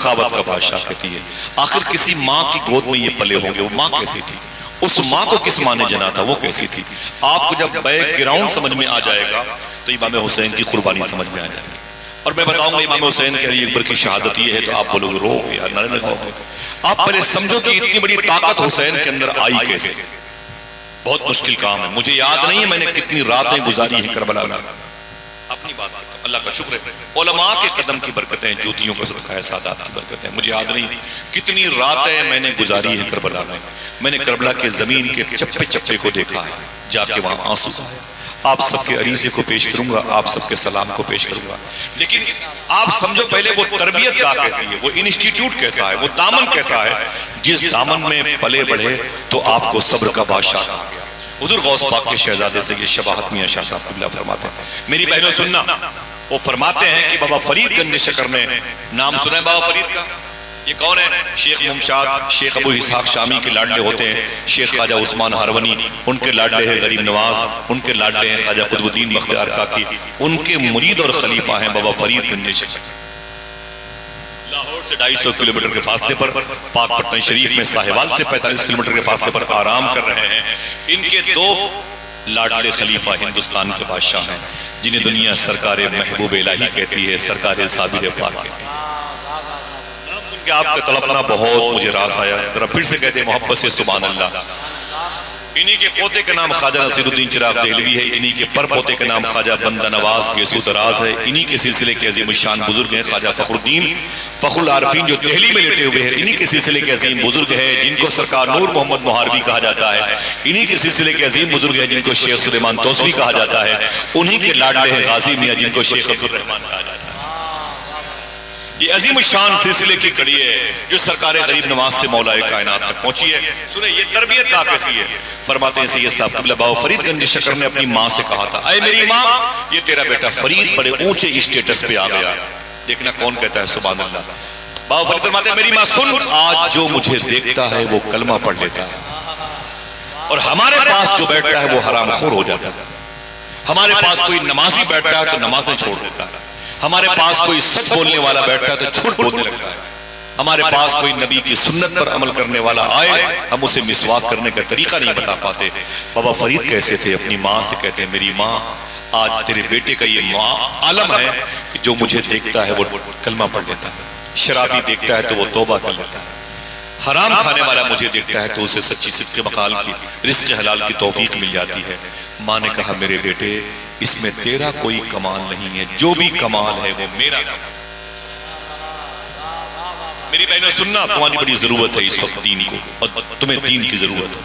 سخاوت کا بادشاہ کہتی ہے۔ آخر کسی ماں کی گود میں یہ پلے ہوں گے، وہ ماں کیسی تھی؟ اس ماں کو کس ماں نے جنا تھا، وہ کیسی تھی؟ آپ کو جب بیک گراؤنڈ سمجھ میں آ جائے گا تو امام حسین کی قربانی سمجھ میں آ جائے گی۔ اور میں بتاؤں گا امام حسین کے علی اکبر کی شہادت یہ ہے تو آپ بولو گے رو گے یا نعرے لگاؤ گے۔ آپ پہلے سمجھو کہ اتنی بڑی طاقت حسین کے اندر آئی کیسے۔ بہت مشکل کام ہے، مجھے یاد نہیں ہے میں نے کتنی راتیں گزاری ہیں کربلا میں۔ اپنی بات کرتا ہوں، اللہ کا شکر ہے علماء کے قدم کی برکتیں، جوتیوں کا صدقہ ہے، سادات کی برکتیں، مجھے یاد نہیں کتنی راتیں میں نے گزاری ہیں کربلا میں۔ میں نے کربلا کے زمین کے چپے چپے کو دیکھا ہے، جا کے وہاں آنسو آئے۔ آپ سب کے عریضے کو پیش کروں گا، آپ سب کے سلام کو پیش کروں گا، لیکن آپ سمجھو پہلے وہ تربیت کا کیسی ہے، وہ انسٹیٹیوٹ کیسا ہے، وہ دامن کیسا ہے جس دامن میں پلے بڑھے تو آپ کو صبر کا بادشاہ کہا گیا۔ حضور غوث پاک کے شہزادے سے یہ شباہت میاں شاہ صاحب قبلہ فرماتے ہیں، میری بہنوں سننا، وہ فرماتے ہیں کہ بابا فرید گنج شکر نے، نام سنا ہے بابا فرید کا؟ یہ کون ہے؟ شیخ ممشاد، شیخ ابو اسحاق شامی کے لاڈلے ہوتے ہیں، شیخ خواجہ عثمان ہرونی ان کے لاڈلے ہیں، غریب نواز ان کے لاڈلے ہیں، خواجہ قطب الدین بختیار کاکی ان کے مرید اور خلیفہ ہیں بابا فرید گنج شکر۔ لاہور سے 250 کلومیٹر کے فاصلے پر، پاک پٹن شریف میں ساہیوال سے 45 کلومیٹر کے فاصلے پر آرام کر رہے ہیں۔ ان کے دو لاڈلے خلیفہ ہندوستان کے بادشاہ ہیں جنہیں دنیا سرکار محبوب الہی کہتی ہے، سرکار صابر پاک کہتی ہے۔ کہ آپ کا تڑپنا بہت مجھے راس آیا، ذرا پھر سے کہتے ہیں محبت سے سبحان اللہ۔ انہی کے پوتے کا نام خواجہ نصیر الدین چراغ دہلوی ہے، انہی کے پر پوتے کا نام خواجہ بندہ نواز گیسو دراز ہے، انہی کے سلسلے کے عظیم الشان بزرگ ہیں خواجہ فخر الدین فخر العارفین جو دہلی میں لیٹے ہوئے ہیں، انہی کے سلسلے کے عظیم بزرگ ہیں جن کو سرکار نور محمد محاربی کہا جاتا ہے، انہی کے سلسلے کے عظیم بزرگ ہیں جن کو شیخ سلیمان توسوی کہا جاتا ہے، انہی کے لاڈلے ہیں غازی میاں جن کو شیخ عبد الرحمن کہا جاتا ہے۔ یہ عظیم الشان سلسلے کی کڑی ہے جو سرکار غریب نواز سے مولا کائنات تک پہنچی ہے۔ سنیں یہ تربیت کا کیسی ہے؟ فرماتے ہیں سید صاحب قبلہ بابا فرید گنج شکر نے اپنی ماں سے کہا تھا، اے میری ماں یہ تیرا بیٹا فرید بڑے اونچے اسٹیٹس پہ آ گیا۔ دیکھنا کون کہتا ہے سبحان اللہ۔ بابا فرید فرماتے ہیں میری ماں سن، آج جو مجھے دیکھتا ہے وہ کلمہ پڑھ لیتا ہے، اور ہمارے پاس جو بیٹھتا ہے وہ حرام خور ہو جاتا ہے۔ ہمارے پاس کوئی نمازی بیٹھتا ہے تو نمازیں چھوڑ دیتا ہے، ہمارے پاس کوئی سچ بولنے والا بیٹھتا ہے تو جھوٹ بولنے لگتا ہے، ہمارے پاس کوئی نبی کی سنت پر عمل کرنے والا آئے ہم اسے مسواک کرنے کا طریقہ نہیں بتا پاتے۔ بابا فرید کیسے تھے؟ اپنی ماں سے کہتے ہیں میری ماں آج تیرے بیٹے کا یہ عالم ہے کہ جو مجھے دیکھتا ہے وہ کلمہ پڑھ لیتا ہے، شرابی دیکھتا ہے تو وہ توبہ کر لیتا ہے، حرام کھانے والا مجھے دیکھتا ہے تو اسے سچی صدق مقال کی رزق حلال کی توفیق مل جاتی ہے۔ ماں نے کہا میرے بیٹے اس میں تیرا کوئی کمال نہیں ہے، جو بھی کمال ہے وہ میرا کمال۔ میری بہنوں سننا، تمہاری بڑی ضرورت ہے اس وقت دین کو، اور تمہیں دین کی ضرورت ہے۔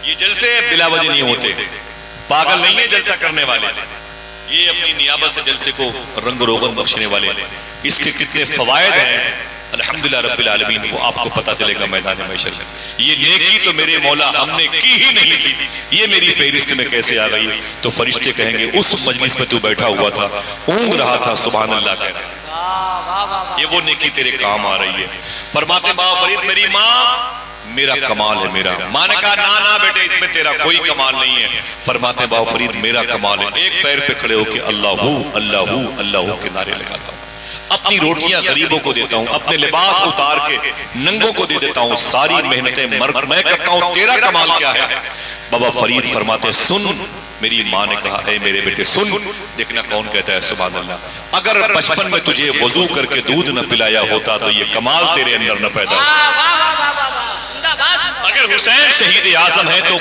یہ جلسے بلا وجہ نہیں ہوتے، پاگل نہیں ہے جلسہ کرنے والے، یہ اپنی نیابت سے جلسے کو رنگ و روغن بخشنے والے، اس کے کتنے فوائد ہیں الحمدللہ رب العالمین وہ آپ کو پتا چلے گا میدان محشر میں۔ یہ نیکی تو میرے مولا ہم نے کی ہی نہیں کی، یہ میری فہرست میں کیسے آ گئی؟ تو فرشتے کہیں گے اس مجلس میں تو بیٹھا ہوا تھا، اونگ رہا تھا، سبحان اللہ کہہ رہا، یہ وہ نیکی تیرے کام آ رہی ہے۔ فرماتے بابا فرید میری ماں میرا کمال ہے میرا۔ ماں نے کہا نا بیٹے اس میں تیرا کوئی کمال نہیں ہے۔ فرماتے بابا فرید میرا کمال ہے، ایک پیر پہ کھڑے ہو کے اللہ ہو اللہ ہو اللہ ہو کے نعرے لگاتا ہوں، اپنی روٹیاں غریبوں کو دیتا ہوں، اپنے لباس اتار کے ننگوں کو دے دیتا ہوں، ساری محنتیں میں کرتا ہوں، تیرا کمال کیا ہے؟ بابا فرید فرماتے ہیں سن، میری ماں نے کہا اے میرے بیٹے سن، دیکھنا کون کہتا ہے سبحان اللہ، اگر بچپن میں تجھے وضو کر کے دودھ نہ پلایا ہوتا تو یہ کمال تیرے اندر نہ پیدا ہوتا۔ اگر حسین شہید اعظم ہے تو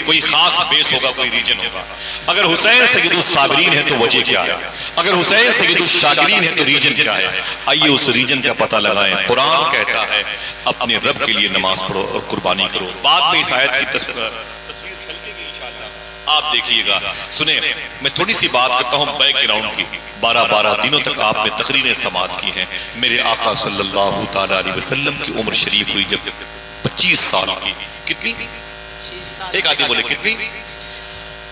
کوئی خاص بیس ہوگا، کوئی ریجن ہوگا۔ اگر حسین سید الصابرین ہے تو وجہ کیا ہے؟ اگر حسین سید الشاکرین ہے تو ریجن کیا ہے؟ آئیے اس ریجن کا پتہ لگائیں۔ قرآن کہتا ہے اپنے رب کے لیے نماز پڑھو اور قربانی کرو۔ بعد میں اس آیت کی تصویر کھلکے گی انشاءاللہ، آپ دیکھیے گا۔ سنیں میں تھوڑی سی بات کرتا ہوں بیک گراؤنڈ کی۔ 12 دنوں تک آپ نے تقریریں سماعت کی ہیں۔ میرے آقا صلی اللہ تعالیٰ علیہ وسلم کی عمر شریف ہوئی جب 25 سال کی، کتنی؟ ایک آدمی بولے کتنی؟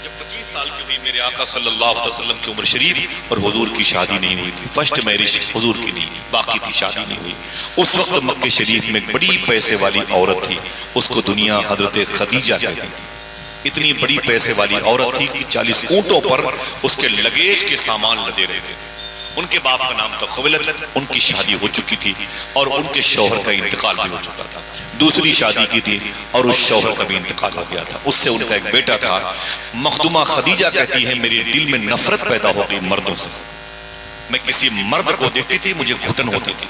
جب 25 سال کی ہوئی میرے آقا صلی اللہ علیہ وسلم کی عمر شریف، اور حضور کی شادی نہیں ہوئی تھی، فرسٹ میرج حضور کی نہیں، باقی تھی شادی نہیں ہوئی۔ اس وقت مکہ شریف میں بڑی پیسے والی عورت تھی، اس کو دنیا حضرت خدیجہ کہتی تھی۔ اتنی بڑی پیسے والی عورت تھی کہ 40 اونٹوں پر اس کے لگیج کے سامان لدے رہتے تھے، ان کے باپ کا نام تھا خویلد، ان کی شادی ہو چکی تھی اور ان کے شوہر کا انتقال بھی ہو چکا تھا. دوسری شادی کی تھی اور اس شوہر کا بھی انتقال ہو گیا تھا. اس سے ان کا ایک بیٹا تھا. مخدومہ خدیجہ کہتی ہے میرے دل میں نفرت پیدا ہو گئی مردوں سے. میں کسی مرد کو دیکھتی تھی مجھے گھٹن ہوتی تھی،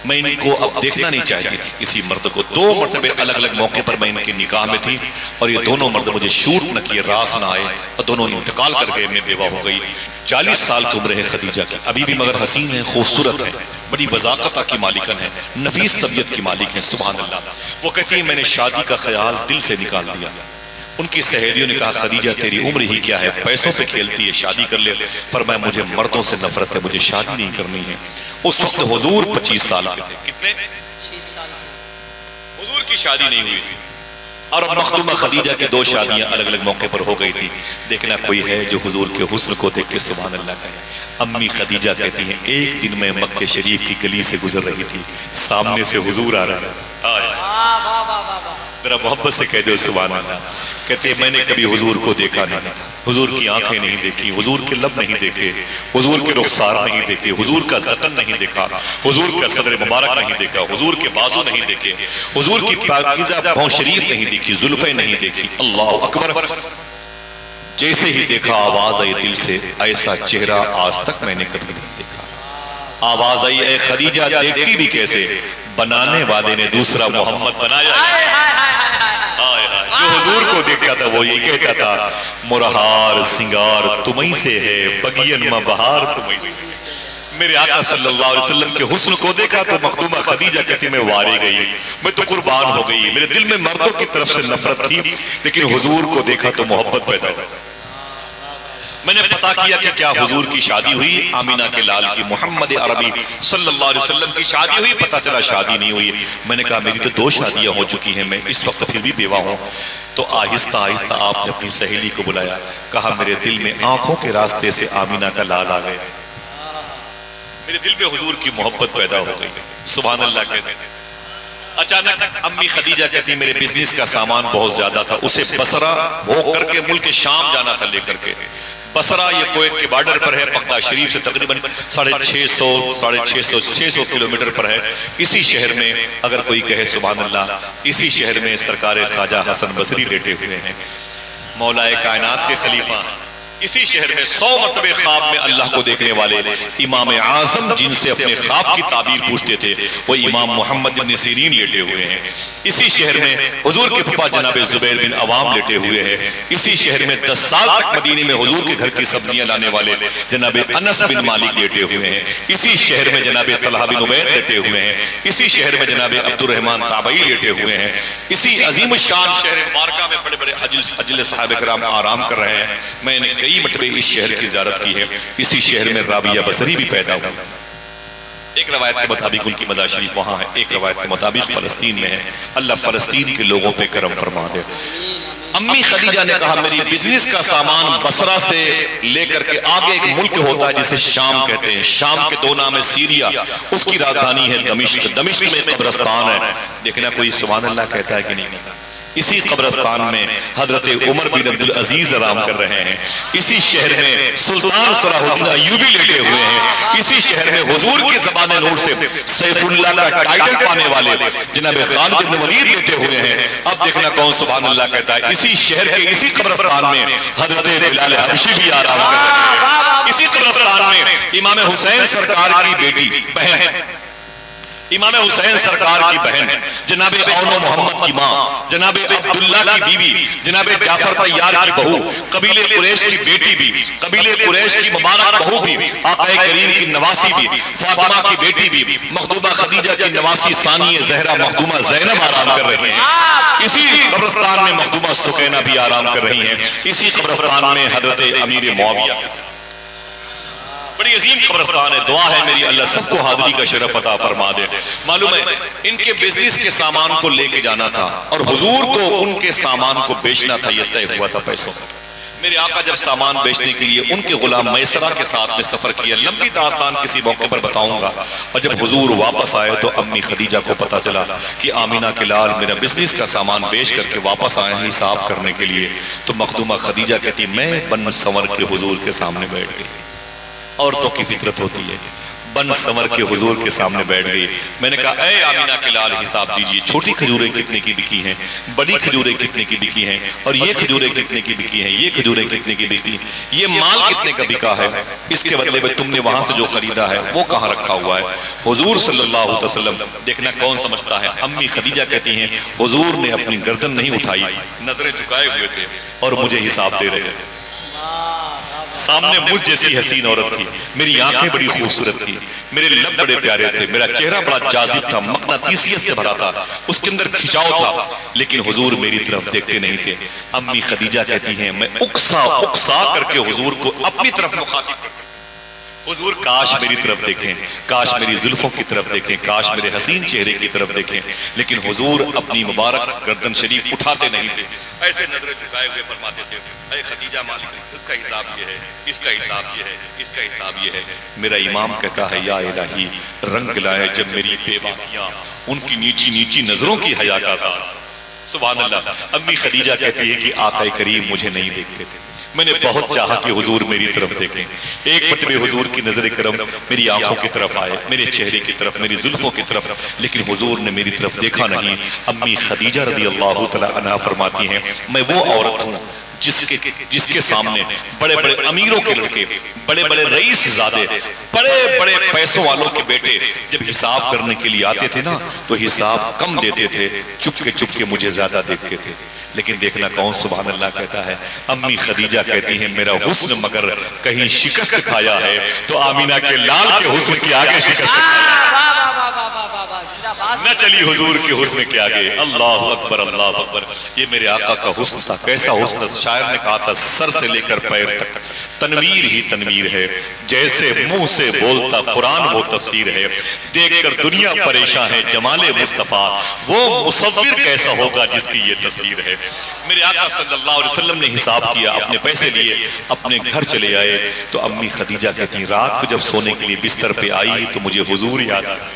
میں ان کو اب دیکھنا نہیں چاہتی تھی کسی مرد کو. 2 مرتبہ الگ الگ موقع پر میں ان کے نکاح میں تھی اور یہ دونوں مرد مجھے شوٹ نہ کیے، راس نہ آئے اور دونوں انتقال کر گئے. میں بیوہ ہو گئی. 40 سال کی عمر ہے خدیجہ کی، ابھی بھی مگر حسین ہے، خوبصورت ہے، بڑی وضاقتہ کی مالکن ہے، نفیس طبیعت کی مالک ہے. سبحان اللہ. وہ کہتی ہے میں نے شادی کا خیال دل سے نکال دیا. ان کی سہیلیوں نے کہا خدیجہ تیری عمر ہی کیا ہے، پیسوں پہ کھیلتی ہے، شادی کر لے. فرمایا مجھے مردوں سے نفرت ہے، مجھے شادی نہیں کرنی ہے. اس وقت حضور 25 سال کے تھے. کتنے؟ 25 سال. حضور کی شادی نہیں ہوئی تھی اور مخدومہ خدیجہ کے 2 شادیاں الگ الگ موقع پر ہو گئی تھی. دیکھنا کوئی ہے جو حضور کے حسن کو دیکھ کے سبحان اللہ کہے. امی خدیجہ کہتی ہیں ایک دن میں مکہ شریف کی گلی سے گزر رہی تھی، سامنے سے حضور آ رہا ہے. میرا محبت سے کہہ دو سبحان اللہ. کہتے ہیں میں نے کبھی حضور کو دیکھا نہیں، حضور کی آنکھیں نہیں دیکھی، حضور کے لب نہیں دیکھے، حضور کے رخسار نہیں دیکھے، حضور کا ذقن نہیں دیکھا، حضور کا صدر مبارک نہیں دیکھا، حضور کے بازو نہیں دیکھے، حضور کی پاکیزہ پاؤں شریف نہیں دیکھی، زلفیں نہیں دیکھی. اللہ اکبر. جیسے ہی دیکھا آواز آئی دل سے، ایسا چہرہ آج تک میں نے کبھی نہیں دیکھا. آواز آئی اے خدیجہ دیکھتی بھی کیسے، بنانے والے نے دوسرا محمد بنایا. جو حضور کو دیکھتا تھا وہ یہ کہتا تھا مرہار سنگار تمہیں سے ہے، بگین میں بہار تمہیں سے. میرے آقا صلی اللہ علیہ وسلم کے حسن کو دیکھا تو مخدومہ خدیجہ کہتی میں وارے گئی، میں تو قربان ہو گئی. میرے دل میں مردوں کی طرف سے نفرت تھی لیکن حضور کو دیکھا تو محبت پیدا ہوئی. میں نے پتا کیا کہ کیا حضور کی شادی ہوئی. آمینہ کے لال کی محمد عربی صلی اللہ علیہ وسلم کی شادی ہوئی. پتا چلا شادی نہیں ہوئی. میں نے کہا میری تو 2 شادیاں ہو چکی ہیں، میں اس وقت پھر بھی بیوہ ہوں. تو آہستہ آہستہ آپ نے اپنی سہیلی کو بلایا، کہا میرے دل میں آنکھوں کے راستے سے آمینہ کا لال آ گئے، میرے دل میں حضور کی محبت پیدا ہو گئی. سبحان اللہ کہتے ہیں. اچانک امی خدیجہ کہتی میرے بزنس کا سامان بہت زیادہ تھا، اسے بصرہ ہو کر کے ملک شام جانا تھا لے کر کے. بصرہ یہ کویت کے بارڈر پر ہے، مکہ شریف سے تقریباً 650 کلومیٹر پر ہے. اسی شہر میں اگر کوئی کہے سبحان اللہ، اسی شہر میں سرکار خواجہ حسن بصری لیٹے ہوئے ہیں، مولا کائنات کے خلیفہ. اسی شہر میں 100 مرتبہ خواب میں اللہ کو دیکھنے والے امام اعظم جن سے اپنے خواب کی تعبیر پوچھتے تھے وہ امام محمد بن سیرین لیٹے ہوئے ہیں. اسی شہر میں حضور کے پھپھا جناب زبیر بن عوام لیٹے ہوئے ہیں. اسی شہر میں 10 سال تک مدینے میں حضور کے گھر کی سبزیاں لانے والے جناب انس بن مالک لیٹے ہوئے ہیں. اسی شہر میں جناب طلحہ بن عبید لیٹے ہوئے ہیں. اسی شہر میں جناب عبد الرحمن تابعی لیٹے ہوئے ہیں. اسی عظیم الشان شہر مبارکہ میں بڑے بڑے اجل صحابہ کرام آرام کر رہے ہیں. میں نے کئی مرتبہ اس شہر کی زیارت کی ہے. اسی شہر میں رابعہ بصری بھی پیدا ہوئی. ایک روایت کے مطابق ان کی مدار شریف وہاں ہے، ایک روایت کے مطابق فلسطین میں ہے. اللہ فلسطین کے لوگوں پہ کرم فرما دے. امی خدیجہ نے کہا میری بزنس کا سامان بصرہ سے لے کر کے آگے ایک ملک ہوتا ہے جسے شام کہتے ہیں، شام کے 2 نام ہے سیریا، اس کی راجدھانی ہے دمشق. دمشق میں قبرستان ہے. دیکھنا کوئی سبحان اللہ کہتا ہے کہ نہیں. اسی قبرستان میں حضرت عمر بن عبد العزیز آرام کر رہے ہیں. اسی شہر میں سلطان صلاح الدین ایوبی لیٹے ہوئے ہیں. اسی شہر میں حضور کی زبان نور سے سیف اللہ کا ٹائٹل پانے والے جناب خالد بن ولید لیٹے ہوئے ہیں. اب دیکھنا کون سبحان اللہ کہتا ہے. اسی شہر کے اسی قبرستان میں حضرت بلال حبشی بھی آرام کر رہے ہیں. اسی قبرستان میں امام حسین سرکار کی بیٹی بہن، امام حسین سرکار کی بہن جناب اون و محمد کی ماں، جناب عبداللہ کی بیوی، جناب جعفر طیار کی بہو، قبیلے قریش کی بیٹی بھی، قبیلے قریش کی مبارک بہو بھی، آقا کریم کی نواسی بھی، فاطمہ کی بیٹی بھی، مخدومہ خدیجہ کی نواسی ثانی زہرا مخدومہ زینب آرام کر رہی ہیں. اسی قبرستان میں مخدومہ سکینہ بھی آرام کر رہی ہیں. اسی قبرستان میں حضرت امیر معاویہ. بڑی عظیم قبرستان ہے. دعا ہے میری اللہ سب کو حاضری کا شرف عطا فرما دے. معلوم ہے ان کے بزنس کے سامان کو لے کے جانا تھا اور حضور کو ان کے سامان کو بیچنا تھا، یہ طے ہوا تھا پیسوں. میرے آقا جب سامان بیچنے کے لیے ان کے غلام میسرہ کے ساتھ میں سفر کیا، لمبی داستان کسی موقع پر بتاؤں گا. اور جب حضور واپس آئے تو امی خدیجہ کو پتا چلا کہ آمینہ کے لال میرا بزنس کا سامان بیچ کر کے واپس آئے ہیں حساب کرنے کے لیے. تو مخدومہ خدیجہ کہتی میں بن سنور کے حضور کے سامنے بیٹھ گئی. عورتوں کی فطرت ہوتی ہے، بن سمر کے حضور کے سامنے بیٹھ گئی. میں نے کہا اے آمینہ کے لال حساب دیجئے، چھوٹی کھجوریں کتنے کی بکی ہیں، بڑی کھجوریں کتنے کی بکی ہیں، اور یہ کھجوریں کتنے کی بکی ہیں، یہ کھجوریں کتنے کی بکی ہیں، یہ مال کتنے کا بکا ہے، اس کے بدلے میں تم نے وہاں سے جو خریدا ہے وہ کہاں رکھا ہوا ہے. حضور صلی اللہ علیہ وسلم دیکھنا کون سمجھتا ہے. امی خدیجہ کہتی ہیں حضور نے اپنی گردن نہیں اٹھائی، نظریں جھکائے ہوئے تھے اور مجھے حساب دے رہے تھے. سامنے مجھ جیسی حسین عورت تھی، میری آنکھیں بڑی خوبصورت تھی، میرے لب بڑے پیارے تھے، میرا چہرہ بڑا جاذب تھا، مقناطیسیت سے بھرا تھا، اس کے اندر کھچاؤ تھا، لیکن حضور میری طرف دیکھتے نہیں تھے. امی خدیجہ کہتی ہیں میں اکسا اکسا کر کے حضور کو اپنی طرف مخاطب کرتا، حضور کاش میری طرف دیکھیں، کاش میری زلفوں کی طرف دیکھیں، کاش میرے حسین چہرے کی طرف دیکھیں، لیکن حضور اپنی مبارک گردن شریف اٹھاتے نہیں تھے، ایسے نظریں جھکائے ہوئے فرماتے تھے اے خدیجہ مالک، اس کا حساب یہ ہے، اس کا حساب یہ ہے، اس کا حساب یہ ہے. میرا امام کہتا ہے یا الہی رنگ لائے جب میری بے باکیاں ان کی نیچی نیچی نظروں کی حیا کا ساتھ. سبحان اللہ. امی خدیجہ کہتی ہے کہ آقا کریم مجھے نہیں دیکھتے تھے، میں نے بہت چاہا کہ حضور میری طرف دیکھیں. ایک مرتبہ حضور کی نظر کرم میری آنکھوں کی طرف آئے، میرے چہرے کی طرف، میری زلفوں کی طرف، لیکن حضور نے میری طرف دیکھا نہیں. امی خدیجہ رضی اللہ تعالی عنہا فرماتی ہیں میں وہ عورت ہوں جس کے سامنے بڑے بڑے امیروں کے لڑکے، بڑے بڑے رئیس زادے، بڑے بڑے پیسوں والوں کے بیٹے جب حساب کرنے کے لیے آتے تھے نا تو حساب کم دیتے تھے، چپ کے مجھے زیادہ دیکھتے تھے. لیکن دیکھنا کون سبحان اللہ کہتا ہے. امی خدیجہ کہتی ہیں میرا حسن مگر کہیں شکست کھایا ہے تو آمینہ کے لال کے حسن کے آگے شکست نہ چلی حضور کے حسن کے آگے. اللہ اکبر اللہ اکبر. یہ میرے آقا کا حسن تھا. کیسا حسن؟ شاعر نے کہا تھا سر سے لے کر پیر تک تنویر ہی تنویر ہے، جیسے منہ سے بولتا قرآن وہ تفسیر ہے. دیکھ کر دنیا پریشان ہے جمال مصطفیٰ، وہ مصور کیسا ہوگا جس کی یہ تصویر ہے. میرے آقا صلی اللہ علیہ وسلم نے حساب کیا، اپنے پیسے لیے اپنے گھر چلے آئے. تو امی خدیجہ کہتی ہیں رات کو جب سونے کے لیے بستر پہ آئی تو مجھے حضور یاد آیا.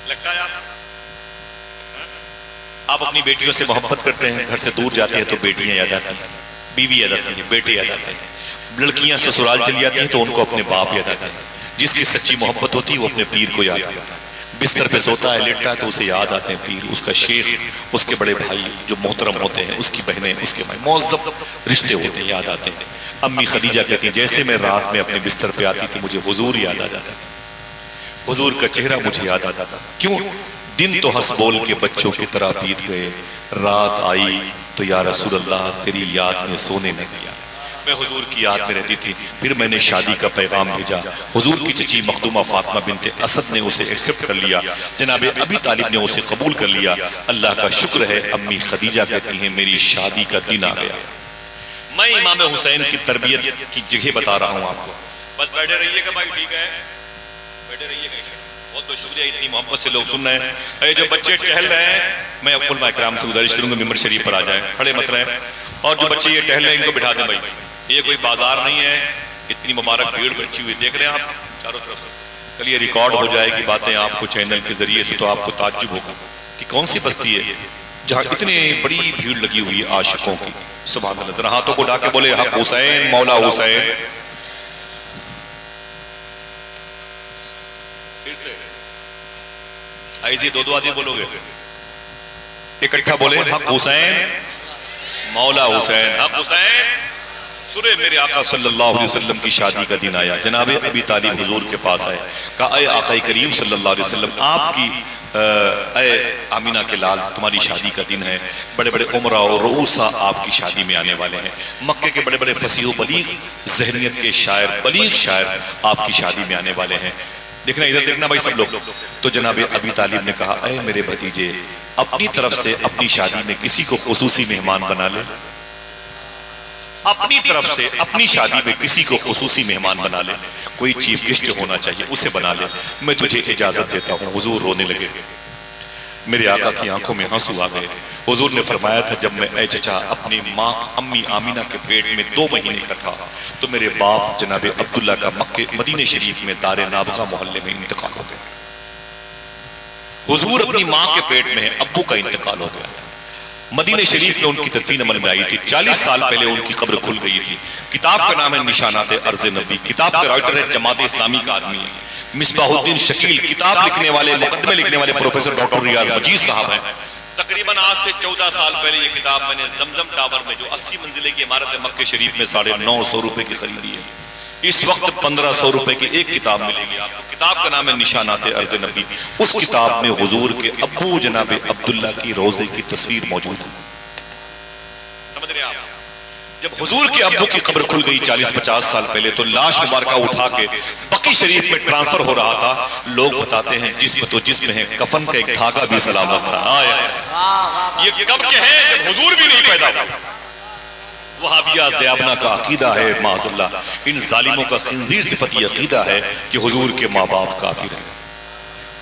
لگتا ہے آپ اپنی بیٹیوں سے محبت کرتے ہیں، گھر سے دور جاتے ہیں تو بیٹیاں یاد آتی ہیں، بیوی یاد آتی ہیں، بیٹے یاد آتے ہیں. لڑکیاں سسرال چلی جاتی ہیں تو ان کو اپنے باپ یاد آتے ہیں. جس کی سچی محبت ہوتی ہے وہ اپنے پیر کو یاد آتا ہے. بستر پہ سوتا ہے لیٹتا ہے تو اسے یاد آتے ہیں پیر، اس کا شیخ، اس کے بڑے بھائی جو محترم ہوتے ہیں، اس کی بہنیں، اس کے بھائی، معذب رشتے ہوتے ہیں، یاد آتے ہیں. امی خدیجہ کہتی ہیں جیسے میں رات میں اپنے بستر پہ آتی تھی مجھے حضور یاد آ جاتا تھا، حضور کا چہرہ مجھے یاد آتا تھا. کیوں؟ دن تو ہنس بول کے بچوں کی طرح بیت گئے، رات آئی تو یا رسول اللہ تیری یاد میں سونے نہ دیا. میں حضور کی یاد میں رہتی تھی. پھر میں نے شادی کا پیغام بھیجا، حضور کی چچی مخدومہ فاطمہ بنت اسد نے اسے ایکسپٹ کر لیا، جناب ابی طالب نے اسے قبول کر لیا. اللہ کا شکر ہے. امی خدیجہ کہتی ہیں میری شادی کا دن آ گیا. میں امام حسین کی تربیت کی جگہ بتا رہا ہوں آپ کو. بس بیٹھے رہیے گا بھائی، ٹھیک ہے بیٹھے رہیے گا. بہت بہت شکریہ، اتنی محبت سے لوگ سن رہے ہیں. جو بچے ٹہل رہے ہیں میں علماء کرام سے گزارش کروں گا ممبر شریف پر آ جائیں، کھڑے مت رہیں. اور جو بچے یہ ٹہل رہے ہیں ان کو بٹھا دیں بھائی. یہ کوئی بازار نہیں ہے، اتنی مبارک بھیڑ بیٹھی ہوئی دیکھ رہے ہیں آپ چاروں طرف. کل یہ ریکارڈ ہو جائے گی باتیں آپ کو چینل کے ذریعے سے تو آپ کو تعجب ہوگا کہ کون سی بستی ہے جہاں اتنی بڑی بھیڑ لگی ہوئی ہے عاشقوں کی. سبحان اللہ. ذرا ہاتھوں کو اٹھا کے بولے حق حسین مولا حسین. پھر سے ایسے دو آدمی بولو گے، اکٹھا بولے حق حسین مولا حسین، حق حسین. سورے میرے آقا صلی اللہ علیہ وسلم کی شادی کا دن آیا. جناب ابی طالب حضور کے پاس آئے، کہا اے آقا کریم صلی اللہ علیہ وسلم آپ کی اے آمینہ کے لال تمہاری شادی کا دن ہے، بڑے بڑے عمرہ اور رؤوسا آپ کی شادی میں آنے والے ہیں، مکے کے بڑے بڑے فصیح و بلیغ ذہنیت کے شاعر، بلیغ شاعر آپ کی شادی میں آنے والے ہیں. دیکھنا ادھر دیکھنا بھائی سب لوگ. تو جناب ابی طالب نے کہا اے میرے بھتیجے اپنی طرف سے اپنی شادی میں کسی کو خصوصی مہمان بنا لے. اپنی طرف سے اپنی شادی میں کسی کو خصوصی مہمان بنا لے، کوئی چیف گیسٹ ہونا چاہیے اسے بنا لے، میں تجھے اجازت دیتا ہوں. حضور رونے لگے. میرے آقا کی آنکھوں میں آنسو آ گئے. حضور نے فرمایا تھا جب میں اے چچا اپنی ماں امی آمینہ کے پیٹ میں 2 مہینے کا تھا تو میرے باپ جناب عبداللہ کا مکہ مدینہ شریف میں دار نابغہ محلے میں انتقال ہو گیا. حضور اپنی ماں کے پیٹ میں ہیں، ابو کا انتقال ہو گیا. مدینہ شریف میں ان کی تدفین عمل میں آئی تھی. 40 سال پہلے ان کی قبر کھل گئی تھی. کتاب کا نام ہے نشانات عرض نبی. کتاب کا رائٹر ہے جماعت اسلامی کا آدمی ہے مصباح الدین شکیل. کتاب لکھنے والے مقدمے لکھنے والے پروفیسر ڈاکٹر ریاض مجید صاحب ہیں. تقریباً آج سے 14 سال پہلے یہ کتاب میں نے زمزم ٹاور میں جو 80 منزلے کی عمارت ہے مکہ شریف میں 950 روپے کی خریدی ہے. اس وقت 1500 روپے کی ایک کتاب ملے گی آپ کو. کتاب کا نام ہے نشانات عرض نبی. اس کتاب میں حضور کے ابو جناب عبداللہ کی روضے کی تصویر موجود ہے. سمجھ رہے آپ؟ جب حضور کے ابو کی قبر کھل گئی 40-50 سال پہلے تو لاش مبارکہ اٹھا کے بقی شریف میں ٹرانسفر ہو رہا تھا. لوگ بتاتے ہیں جسم تو جسم ہے, کفن کا ایک دھاگا بھی سلامت تھا. یہ کب کے ہیں جب حضور بھی نہیں پیدا ہوا. وہابیہ دیابنا کا عقیدہ ہے معاذ اللہ. ان ظالموں کا خنزیر صفتی عقیدہ ہے کہ حضور کے ماں باپ کافر ہیں.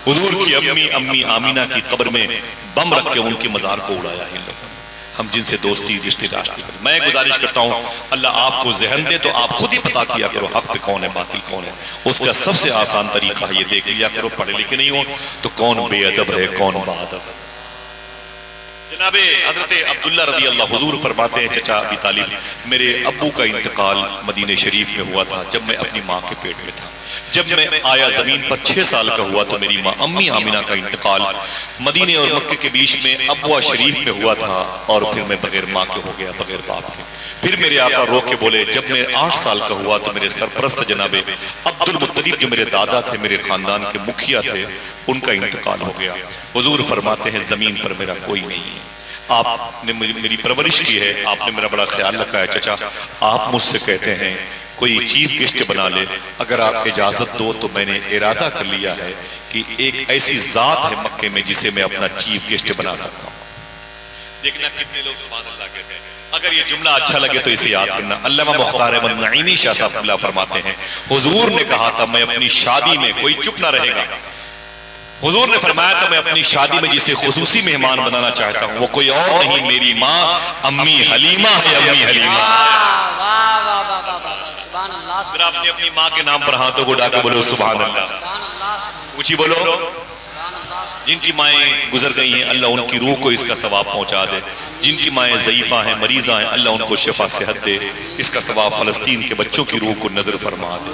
حضور کی امی آمینہ کی قبر میں بم رکھ کے ان کی مزار کو اڑایا ہے لوگوں. ہم جن سے دوستی رشتے داشتی کریں. میں گزارش کرتا ہوں اللہ آپ کو ذہن دے تو آپ خود ہی پتا کیا کرو حق پہ کون ہے باطل کون ہے. اس کا سب سے آسان طریقہ یہ دیکھ لیا کرو پڑھے لکھے نہیں ہو تو کون بے ادب ہے کون با ادب ہے. جناب حضرت عبداللہ رضی اللہ حضور فرماتے ہیں چچا ابی طالب میرے ابو کا انتقال مدینہ شریف میں ہوا تھا جب میں اپنی ماں کے پیٹ میں تھا. جب میں آیا زمین پر 6 سال کا ہوا تو میری ماں امی آمینہ کا انتقال مدینہ اور مکہ کے بیچ میں ابوا شریف میں ہوا تھا اور پھر میں بغیر ماں کے ہو گیا بغیر باپ کے. پھر میرے آقا رو کے بولے جب میں 8 سال کا ہوا تو میرے سرپرست جناب عبد المطلب جو میرے دادا تھے میرے خاندان کے مکھیا تھے ان کا انتقال ہو گیا. حضور فرماتے ہیں زمین پر میرا کوئی نہیں ہے. آپ نے میری پرورش کی ہے, آپ نے میرا بڑا خیال رکھا ہے. چچا آپ مجھ سے کہتے ہیں کوئی چیف گیسٹ بنا لے, اگر آپ اجازت دو تو میں نے ارادہ کر لیا ہے کہ ایک ایسی ذات ہے مکے میں جسے میں اپنا چیف گیسٹ بنا سکتا ہوں. دیکھنا کتنے لوگ سبحان اللہ کہتے ہیں. اگر یہ جملہ اچھا لگے تو اسے یاد کرنا. علامہ مختار احمد نعیمی شاہ صاحب اللہ فرماتے ہیں حضور نے کہا تھا میں اپنی شادی میں, کوئی چپ نہ رہے گا, حضور نے فرمایا تھا میں اپنی شادی میں جسے خصوصی مہمان بنانا چاہتا ہوں وہ کوئی اور نہیں میری ماں امی حلیمہ ہے. امی حلیمہ اگر آپ نے اپنی ماں کے نام پر ہاتھوں کو اٹھا کے بولو سبحان اللہ, اونچی بولو. جن کی مائیں گزر گئی ہیں اللہ ان کی روح کو اس کا ثواب پہنچا دے. جن کی مائیں ضعیفہ ہیں مریضہ ہیں اللہ ان کو شفا صحت دے. اس کا ثواب فلسطین کے بچوں کی روح کو نظر فرما دے.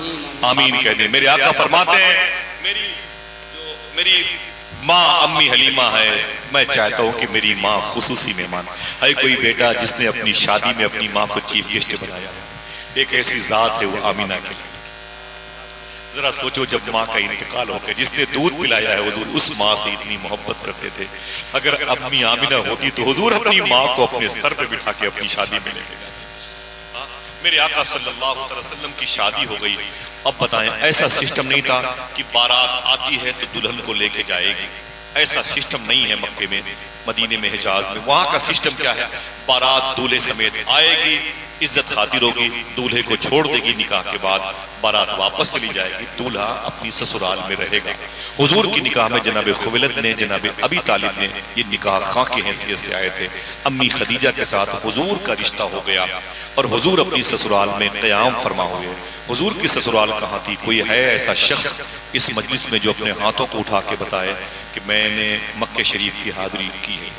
آمین کہہ دیں. میرے آقا فرماتے ہیں میری ماں امی حلیمہ ہے, میں چاہتا ہوں کہ میری ماں خصوصی مہمان ہے. کوئی بیٹا جس نے اپنی شادی میں اپنی ماں کو چیف گیسٹ بنایا, ایک ایسی ذات ہے وہ آمینہ کے لیے. ذرا سوچو جب ماں کا انتقال ہو گیا جس نے دودھ پلایا ہے حضور اس ماں سے اتنی محبت کرتے تھے. اگر امی آمینہ ہوتی تو حضور اپنی ماں کو اپنے سر پہ بٹھا کے اپنی شادی میں لے کے جاتے. میرے آقا صلی اللہ علیہ وسلم کی شادی ہو گئی. اب بتائیں ایسا سسٹم نہیں تھا کہ بارات آتی ہے تو دلہن کو لے کے جائے گی. ایسا سسٹم نہیں ہے مکے میں مدینے میں حجاز میں. وہاں کا سسٹم کیا ہے بارات دولہے سمیت آئے گی, عزت خاطر ہوگی, دولہے کو چھوڑ دے گی, نکاح کے بعد بارات واپس چلی جائے گی, دولہا اپنی سسرال میں رہے گا. حضور کی نکاح میں جناب خویلد نے جناب ابی طالب نے یہ نکاح خاں کی حیثیت سے آئے تھے. امی خدیجہ کے ساتھ حضور کا رشتہ ہو گیا اور حضور اپنی سسرال میں قیام فرما ہوئے. حضور کی سسرال کہاں تھی؟ کوئی ہے ایسا شخص اس مجلس میں جو اپنے ہاتھوں کو اٹھا کے بتائے کہ میں نے مکہ شریف کی حاضری کی ہے؟